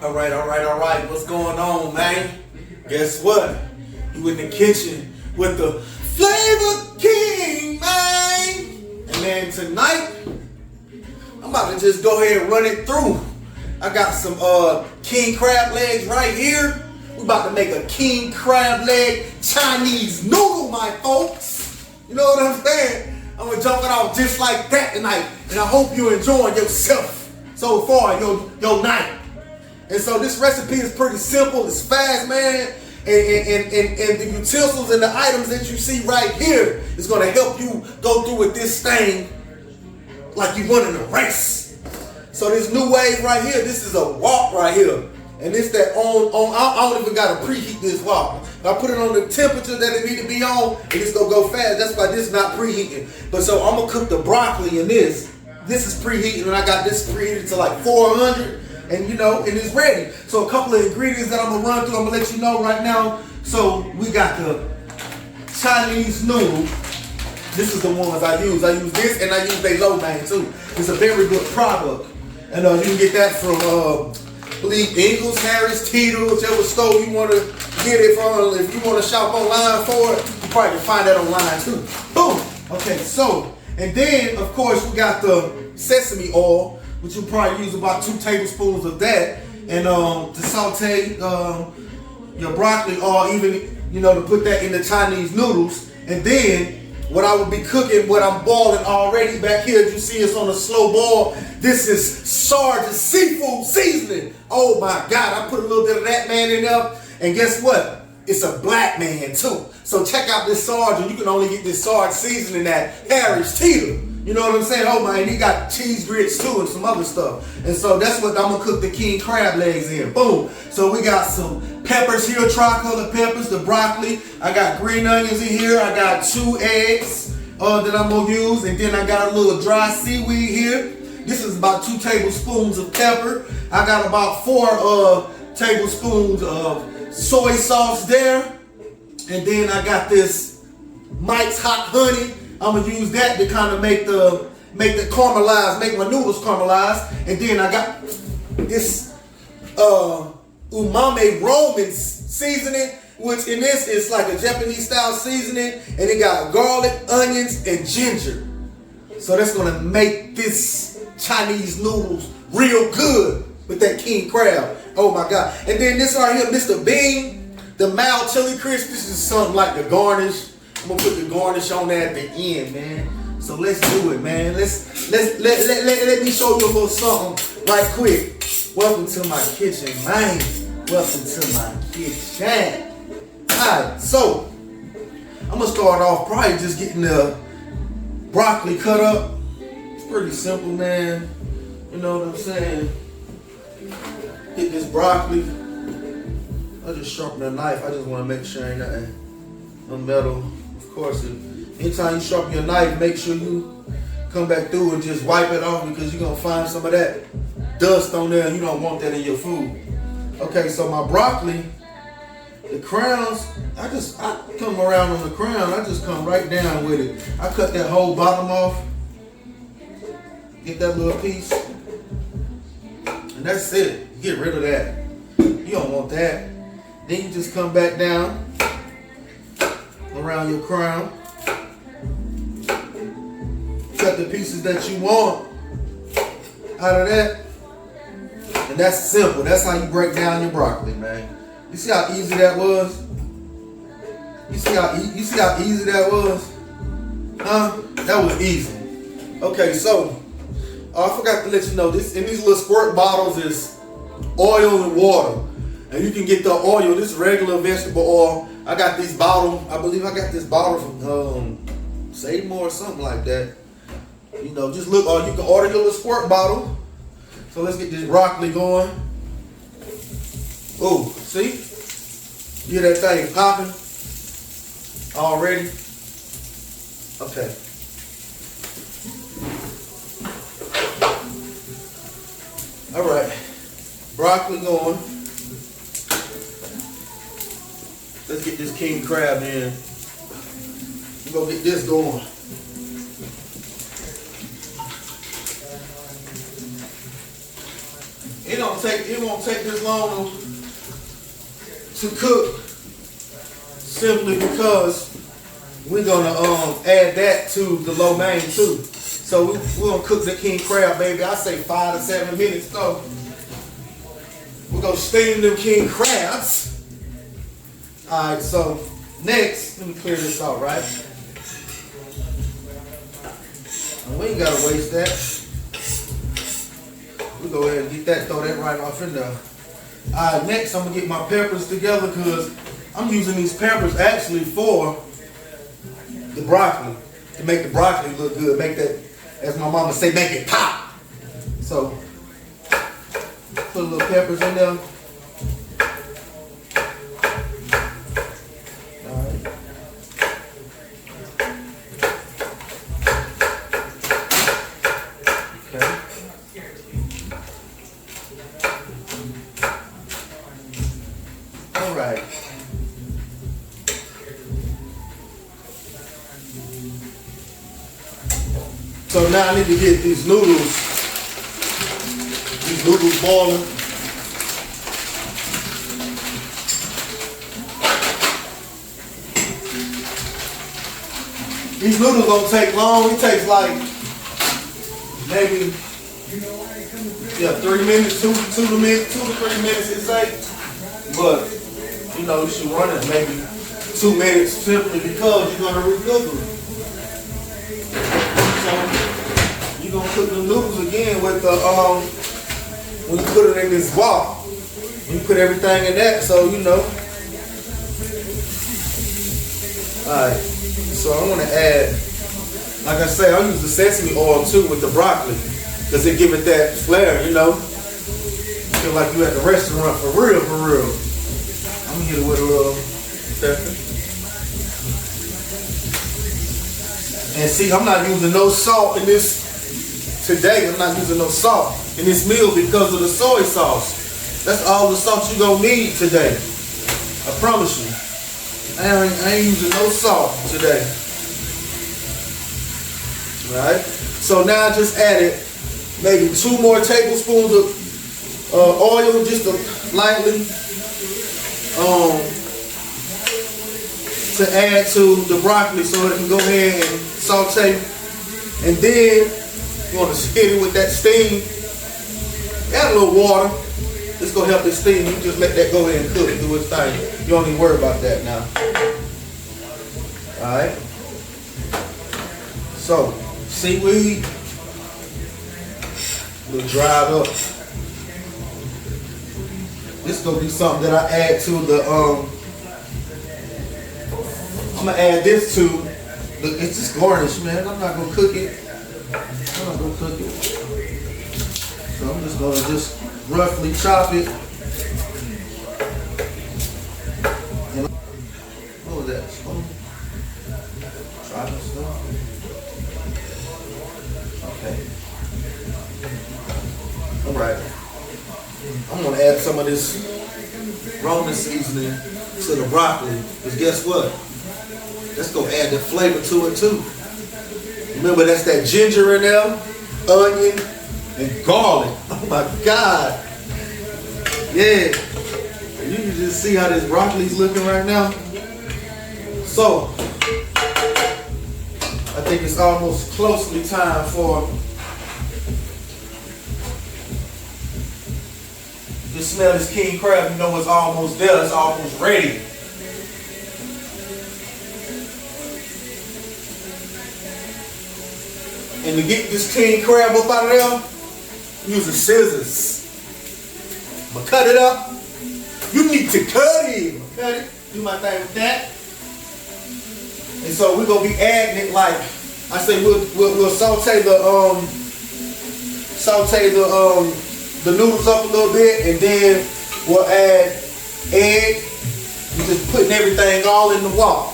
All right. What's going on, man? Guess what? You in the kitchen with the Flavor King, man. And man, tonight, I'm about to just go ahead and run it through. I got some king crab legs right here. We about to make a king crab leg Chinese noodle, my folks. You know what I'm saying? I'm gonna jump it off just like that tonight. And I hope you're enjoying yourself so far, your night. And so this recipe is pretty simple, it's fast, man. And the utensils and the items that you see right here is gonna help you go through with this thing like you running a race. So this new wave right here, this is a wok right here. And it's that I don't even gotta preheat this wok. I put it on the temperature that it need to be on, and it's gonna go fast. That's why this is not preheating. But so I'm gonna cook the broccoli in this. This is preheating, and I got this preheated to like 400. And you know, and it's ready. So a couple of ingredients that I'm gonna run through, I'm gonna let you know right now. So we got the Chinese noodle. This is the ones I use. I use this and I use their lo mein too. It's a very good product. And you can get that from I believe Ingles, Harris, Teeter, whichever store you wanna get it from. If you wanna shop online for it, you probably can find that online too. Boom! Okay, so, and then of course we got the sesame oil, which you'll probably use about 2 tablespoons of that, and to saute your broccoli, or even, you know, to put that in the Chinese noodles. And then what I would be cooking, what I'm boiling already back here, as you see it's on a slow boil. This is Sarges Seafood seasoning. Oh my God, I put a little bit of that, man, in there, and guess what? It's a black man too. So check out this Sarge, and you can only get this Sarge seasoning at Harris Teeter. You know what I'm saying? Oh man, he got cheese grits too and some other stuff. And so that's what I'm gonna cook the king crab legs in. Boom. So we got some peppers here, tricolor peppers, the broccoli. I got green onions in here. I got 2 eggs that I'm gonna use. And then I got a little dry seaweed here. This is about 2 tablespoons of pepper. I got about 4 tablespoons of soy sauce there. And then I got this Mike's Hot Honey. I'm gonna use that to kind of make the caramelize, make my noodles caramelize. And then I got this Umami Ramen seasoning, which in this is like a Japanese style seasoning, and it got garlic, onions, and ginger. So that's gonna make this Chinese noodles real good with that king crab. Oh my God. And then this right here, Mr. Bean, the mild chili crisp. This is something like the garnish. I'm gonna put the garnish on there at the end, man. So let's do it, man. Let me show you a little something right quick. Welcome to my kitchen, man. Welcome to my kitchen. Alright, so I'm gonna start off probably just getting the broccoli cut up. It's pretty simple, man. You know what I'm saying? Get this broccoli. I just sharpen the knife. I just want to make sure ain't nothing on metal. Of course, anytime you sharpen your knife, make sure you come back through and just wipe it off, because you're gonna find some of that dust on there and you don't want that in your food. Okay, so my broccoli, the crowns, I come around on the crown, I just come right down with it. I cut that whole bottom off, get that little piece, and that's it. Get rid of that. You don't want that. Then you just come back down around your crown, cut the pieces that you want out of that, and that's simple. That's how you break down your broccoli, man. You see how easy that was? You see how easy that was? Huh? That was easy. Okay, so I forgot to let you know, this in these little squirt bottles is oil and water, and you can get the oil. This is regular vegetable oil. I got this bottle. I believe I got this bottle from Save or something like that. You know, just look. Or you can order your little squirt bottle. So let's get this broccoli going. Oh, see? You hear that thing popping already? Okay. All right, broccoli going. Let's get this king crab in. We're gonna get this going. it won't take this long to cook, simply because we're gonna add that to the lo mein too. So we're gonna cook the king crab, baby. I say 5 to 7 minutes though. We're gonna steam them king crabs. All right, so next, let me clear this out, right? And we ain't gotta waste that. We go ahead and get that, throw that right off in there. All right, next I'm gonna get my peppers together because I'm using these peppers actually for the broccoli, to make the broccoli look good, make that, as my mama say, make it pop. So put a little peppers in there. Alright. So now I need to get these noodles boiling. These noodles don't take long. It takes like maybe 3 minutes, 2 to 3 minutes it takes. But you know, you should run it maybe 2 minutes simply because you're gonna recook them. So you're gonna cook the noodles again with the when you put it in this wok. You put everything in that, so you know. Alright, so I wanna add, like I say, I use the sesame oil too with the broccoli, because it give it that flair, you know. Feel like you at the restaurant for real, for real. I'm gonna hit it with a little pepper. And see, I'm not using no salt in this today. I'm not using no salt in this meal because of the soy sauce. That's all the salt you're gonna need today. I promise you. I ain't using no salt today. Alright? So now I just added maybe 2 more tablespoons of oil, just lightly, to add to the broccoli so it can go ahead and saute. And then you want to hit it with that steam. Add a little water. It's gonna help it steam. You just let that go ahead and cook and do its thing. You don't even worry about that now. Alright. So, seaweed, a little dried up. This is gonna be something that I add to the I'm gonna add this to it's just garnish, man. I'm not gonna cook it. I'm not gonna cook it. So I'm just gonna roughly chop it. And what was that? Spoon? Chopping stuff. Okay. Alright. I'm gonna add some of this Roman seasoning to the broccoli. Because guess what? Let's go add the flavor to it too. Remember, that's that ginger in there, onion, and garlic. Oh my God. Yeah. You can just see how this broccoli's looking right now. So, I think it's almost closely time for, you smell this king crab, you know it's almost there, it's almost ready. And to get this king crab up out of there, using scissors. I'm gonna cut it up. You need to cut it. Cut it. Do my thing with that. And so we're gonna be adding it like I say. We'll saute the noodles up a little bit, and then we'll add egg. We're just putting everything all in the wok.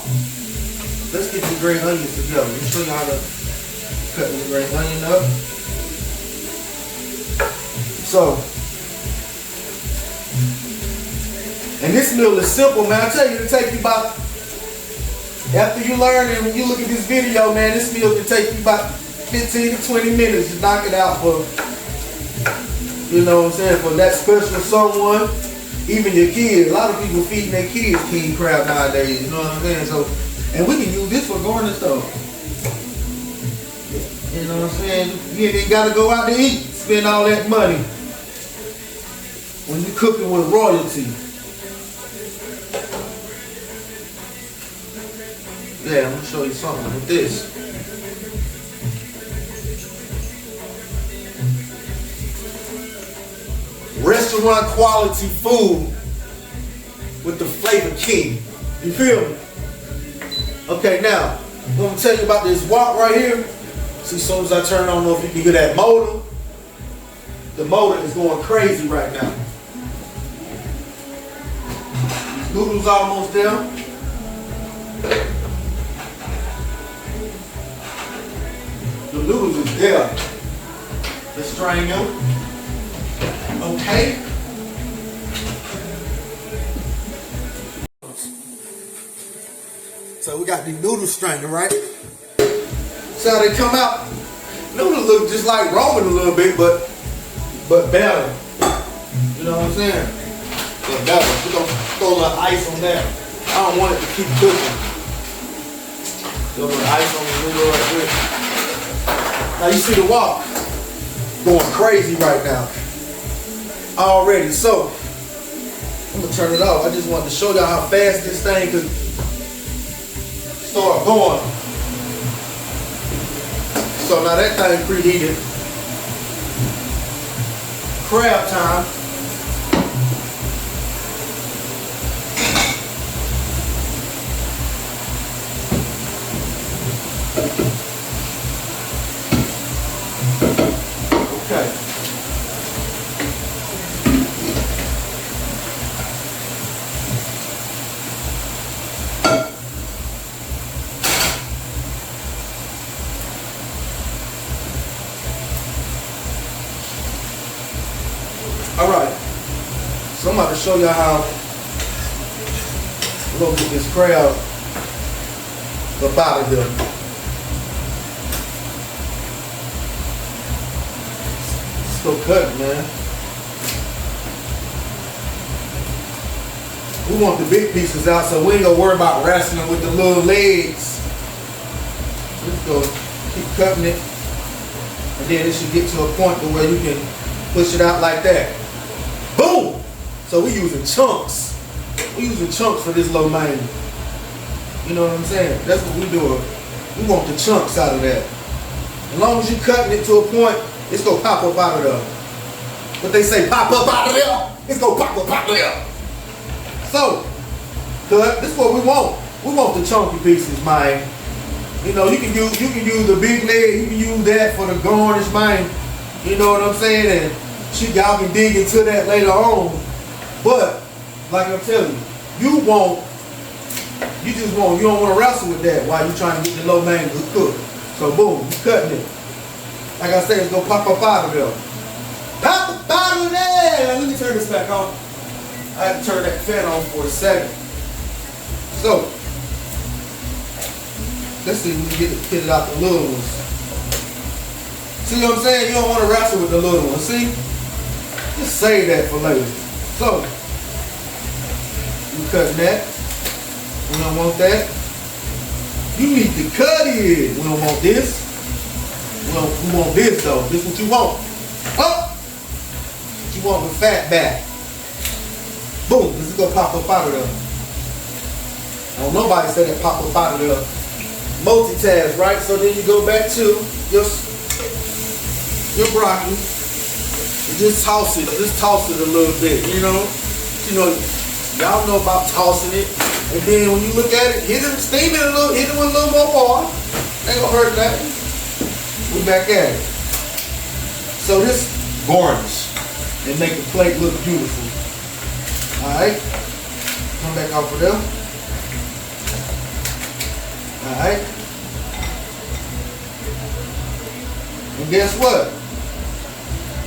Let's get the green onions together. Let me show you how to cut the green onion up. So, and this meal is simple, man. I tell you, it'll take you about, after you learn and when you look at this video, man, this meal can take you about 15 to 20 minutes to knock it out for You know what I'm saying? For that special someone, even your kids. A lot of people feeding their kids king crab nowadays. You know what I'm saying? So, and we can use this for garnish though. You know what I'm saying? You ain't gotta go out to eat, spend all that money when you're cooking with royalty. Yeah, I'm gonna show you something with this. Restaurant quality food with the flavor king. You feel me? Okay, now I'm gonna tell you about this wok right here. See, as soon as I turn on, I don't know if you can hear that motor. The motor is going crazy right now. These noodles almost there. The noodles is there. Let's strain them. Okay. So we got the noodle strainer, right? See how they come out? Noodles look just like Roman a little bit, but better. You know what I'm saying? But better. We're gonna throw a little ice on there. I don't want it to keep cooking. Throw a little ice on the noodle right there. Now you see the wok going crazy right now. Already, so I'm gonna turn it off. I just wanted to show y'all how fast this thing could start going. So now that thing preheated. Crab time. Okay. All right, so I'm about to show y'all how we're gonna get this crab up out of here. Still cutting, man. We want the big pieces out, so we ain't gonna worry about wrestling with the little legs. Just go keep cutting it, and then it should get to a point to where you can push it out like that. Boom! So we using chunks. We using chunks for this lo mein. You know what I'm saying? That's what we doing. We want the chunks out of that. As long as you cutting it to a point, it's gonna pop up out of there. What they say, pop up out of there, it's gonna pop up out of there. So, cut. This is what we want. We want the chunky pieces, man. You know, you can use the big leg. You can use that for the garnish, man. You know what I'm saying? And y'all can dig into that later on. But like I'm telling you, you don't want to wrestle with that while you're trying to get the lo mein to cook. So boom, you cutting it. Like I said, it's gonna pop up out of there. Pop up out of there! Let me turn this back on. I had to turn that fan on for a second. So, let's see if we can get it out the little ones. See what I'm saying? You don't want to wrestle with the little ones, see? Just save that for later. So, we cutting that. We don't want that. You need to cut it. We don't want this. We want this though. This is what you want. Up! What you want with fat back. Boom, this is gonna pop up out of there. I don't nobody said that pop up out of there. Multitask, right? So then you go back to your broccoli. You just toss it a little bit, you know. Y'all know about tossing it. And then when you look at it, hit it, steam it a little, hit it with a little more water. Ain't gonna hurt that. We back at it. So this garnish and make the plate look beautiful. Alright. Come back off of there. Alright. And guess what?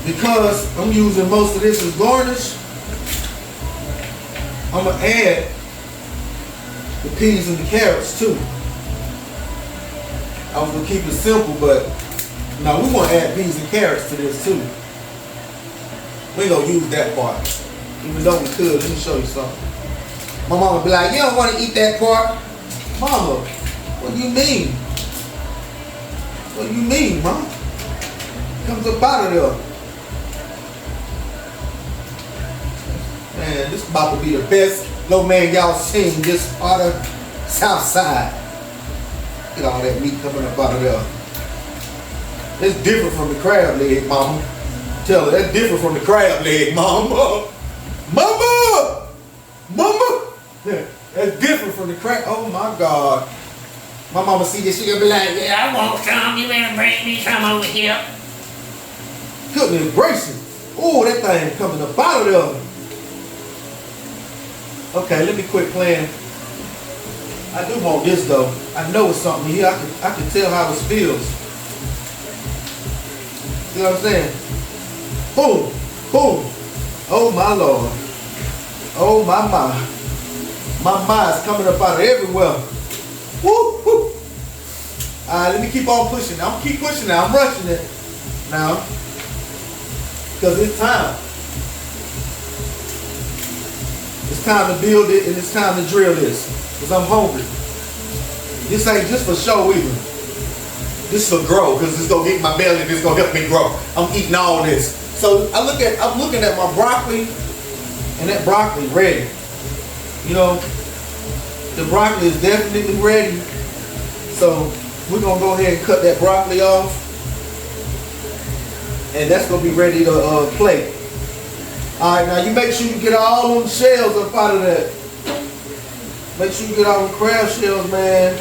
Because I'm using most of this as garnish, I'm gonna add the peas and the carrots too. I was gonna keep it simple, but now we want to add peas and carrots to this too. We ain't gonna use that part. Even though we could, let me show you something. My mama be like, you don't want to eat that part. Mama, what do you mean? What do you mean, Mom? Comes up out of there. Man, this about to be the best lo mein y'all seen this part of South Side. Get all that meat coming up out of there. It's different from the crab leg, Mama. Tell her, that's different from the crab leg, Mama. Mama! Mama! Yeah, that's different from the crab. Oh my God. My mama see this, she gonna be like, yeah, I want some. You better bring me some over here. Goodness gracious. Oh, that thing coming up out of there. Okay, let me quit playing. I do want this though. I know it's something here. I can tell how this feels. See what I'm saying? Boom, boom. Oh my Lord. Oh my my. My mind's coming up out of everywhere. Woo, woo. Alright, let me keep on pushing. I'm keep pushing now. I'm rushing it now. Because it's time. It's time to build it and it's time to drill this. Because I'm hungry. This ain't just for show either. This is for grow, because it's gonna get my belly and it's gonna help me grow. I'm eating all this. So I'm looking at my broccoli, and that broccoli ready. You know, the broccoli is definitely ready. So we're gonna go ahead and cut that broccoli off. And that's gonna be ready to plate. Alright, now you make sure you get all them shells up out of that. Make sure you get all the crab shells, man.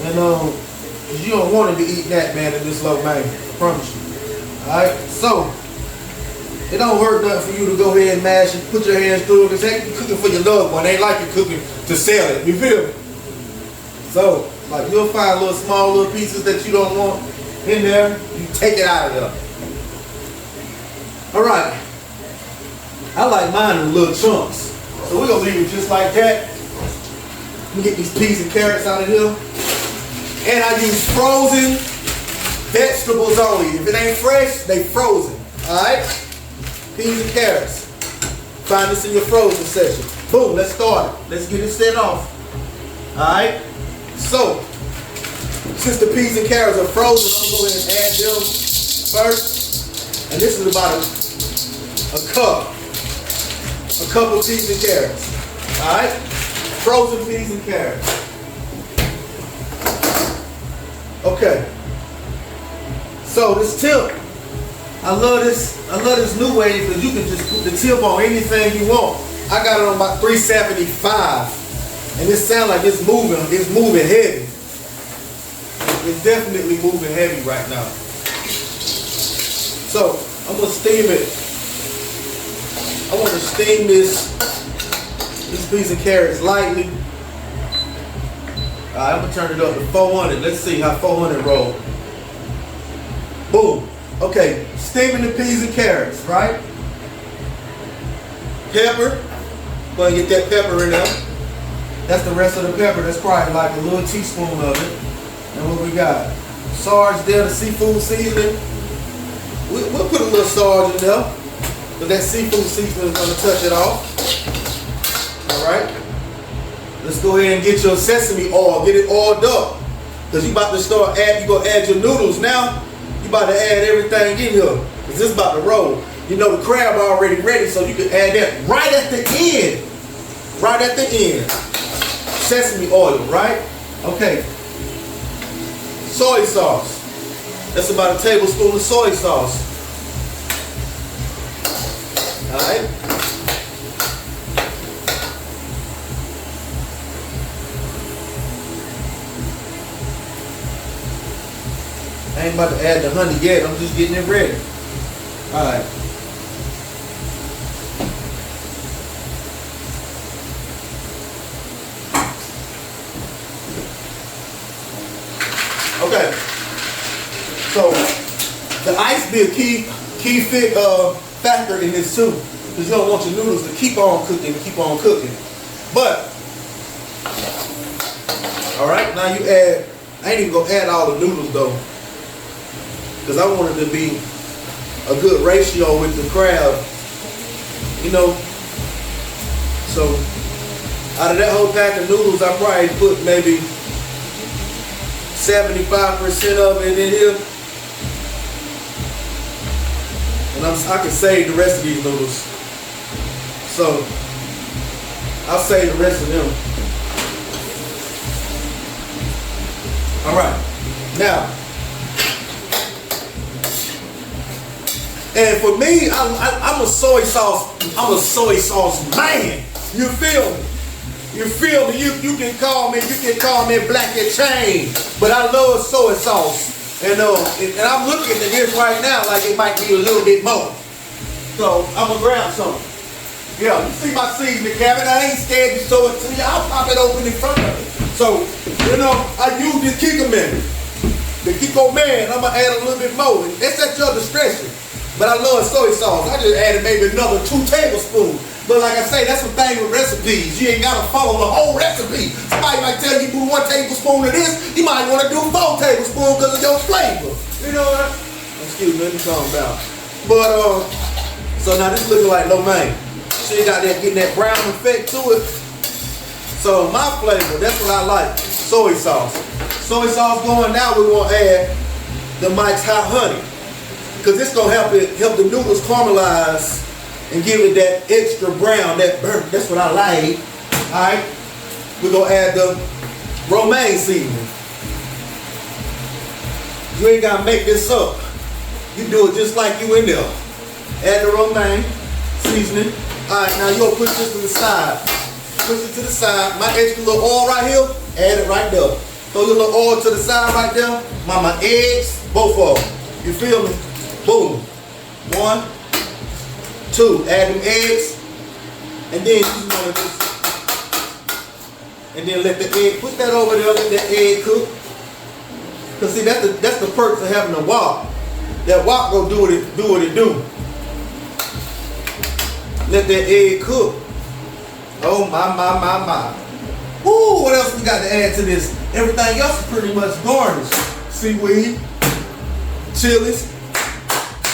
And you don't want to be eating that, man, in this lo mein. I promise you. Alright, so it don't hurt nothing for you to go ahead and mash it, put your hands through it, because ain't you cooking for your loved one. They ain't like you cooking to sell it. You feel me? So, like, you'll find little small little pieces that you don't want in there. You take it out of there. Alright. I like mine in little chunks. So we're going to leave it just like that. Let me get these peas and carrots out of here. And I use frozen vegetables only. If it ain't fresh, they frozen. Alright? Peas and carrots. Find this in your frozen section. Boom, let's start it. Let's get it set off. Alright? So, since the peas and carrots are frozen, I'm going to go ahead and add them first. And this is about a cup. A cup of peas and carrots. Alright? Frozen peas and carrots. Okay. So this tip, I love this new way because you can just put the tip on anything you want. I got it on about 375. And it sounds like it's moving heavy. It's definitely moving heavy right now. So I'm gonna steam it. I want to steam this piece of carrots lightly. I'm gonna turn it up to 400. Let's see how 400 roll. Boom. Okay, steaming the peas and carrots, right? Pepper. Go ahead and get that pepper in there. That's the rest of the pepper. That's probably like a little teaspoon of it. And what we got? Sarges Seafood seasoning. We'll put a little Sarge in there. But that seafood seasoning is going to touch it off. Alright. Let's go ahead and get your sesame oil. Get it oiled up. Because you're about to start you're going to add your noodles now. You're about to add everything in here. Because this is about to roll. You know the crab already ready, so you can add that right at the end. Right at the end. Sesame oil, right? Okay. Soy sauce. That's about a tablespoon of soy sauce. Alright. I ain't about to add the honey yet. I'm just getting it ready. Alright. Okay. So the ice be a key factor in this too. Because you don't want your noodles to keep on cooking. But alright, now you add, I ain't even gonna add all the noodles though. Because I want it to be a good ratio with the crab You know, so out of that whole pack of noodles, I probably put maybe 75% of it in here. And I can save the rest of these noodles. So I'll save the rest of them. All right, now, and for me, I'm a soy sauce man. You feel me? You feel me? You can call me black and chain, but I love soy sauce. And I'm looking at this right now like it might be a little bit more. So I'm gonna grab some. Yeah, you see my seasoning cabinet. I ain't scared to show it to you. I'll pop it open in front of it. So, you know, I use this Kikkoman. The Kikkoman, I'm gonna add a little bit more. It's at your discretion. But I love soy sauce. I just added maybe another 2 tablespoons. But like I say, that's the thing with recipes. You ain't gotta follow the whole recipe. Somebody might tell you do 1 tablespoon of this. You might want to do 4 tablespoons because of your flavor. You know what? Excuse me, let me calm down. But so now this looking like lo mein. She got that getting that brown effect to it. So my flavor, that's what I like. Soy sauce. Soy sauce going now. We want to add the Mike's hot honey. Because it's going to help the noodles caramelize and give it that extra brown, that burnt. That's what I like. Alright? We're going to add the romaine seasoning. You ain't got to make this up. You do it just like you in there. Add the romaine seasoning. Alright, now you're going to push this to the side. Push it to the side. My extra little oil right here, add it right there. Throw your little oil to the side right there. My eggs, both of them. You feel me? Boom. 1, 2. Add them eggs. And then you want to just, and then let the egg, put that over there, let that egg cook. Cause see, that's the perks of having a wok. That wok go do what it do. Let that egg cook. Oh my. Woo, what else we got to add to this? Everything else is pretty much garnish. Seaweed, chilies.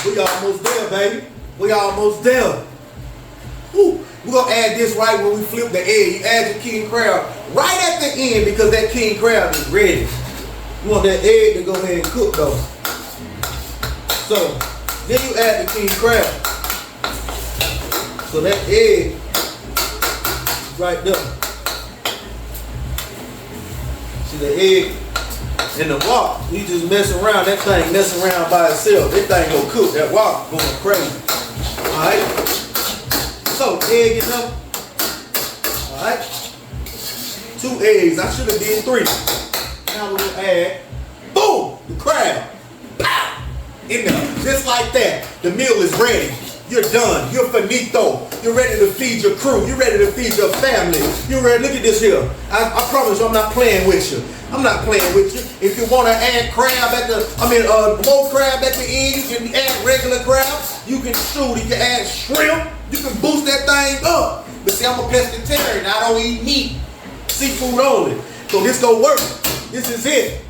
We almost there, baby. We almost there. Woo. We're going to add this right when we flip the egg. You add your king crab right at the end because that king crab is ready. You want that egg to go ahead and cook though. So, then you add the king crab. So that egg is right there. See the egg in the wok, you just mess around, that thing mess around by itself. That thing gonna cook, that wok going crazy. Alright? So, egg is up. Alright? 2 eggs, I should have did 3. Now we're gonna add, boom, the crab. Pow! In there, just like that. The meal is ready. You're done. You're finito. You're ready to feed your crew. You're ready to feed your family. You're ready. Look at this here. I promise you, I'm not playing with you. I'm not playing with you. If you want to add crab at more crab at the end, you can add regular crab. You can shoot. You can add shrimp. You can boost that thing up. But see, I'm a pescatarian. I don't eat meat. Seafood only. So this gonna work. This is it.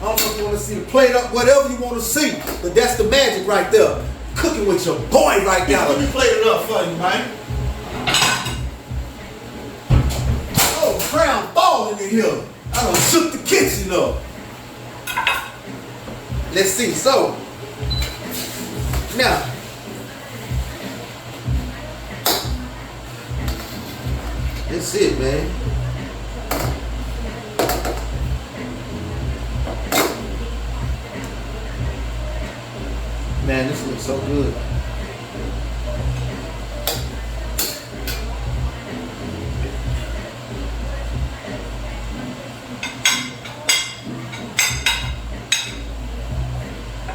I don't know if you want to see the plate up, whatever you want to see. But that's the magic right there. Cooking with your boy right now. Let me plate it up for you, man. Oh, crown balling in here. I done shook the kitchen up. Let's see. So, now, that's it, man. Man, this looks so good.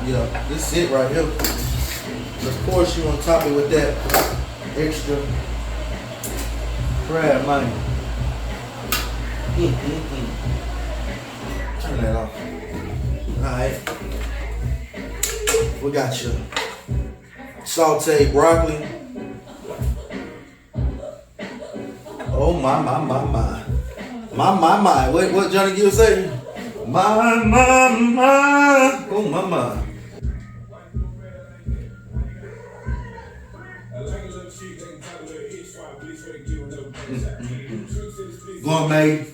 Yeah, this is it right here. Of course, you want to top it with that extra crab, man. Turn that off. Alright. We got your sauteed broccoli. Oh my. My. What Johnny Gill say? My. Oh my. Gourmet,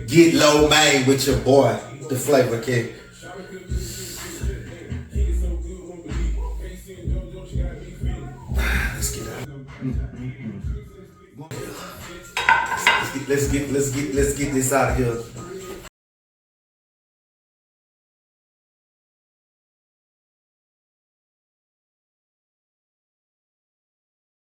get low main with your boy, the Flavor King. Let's get out. Let's get this out of here.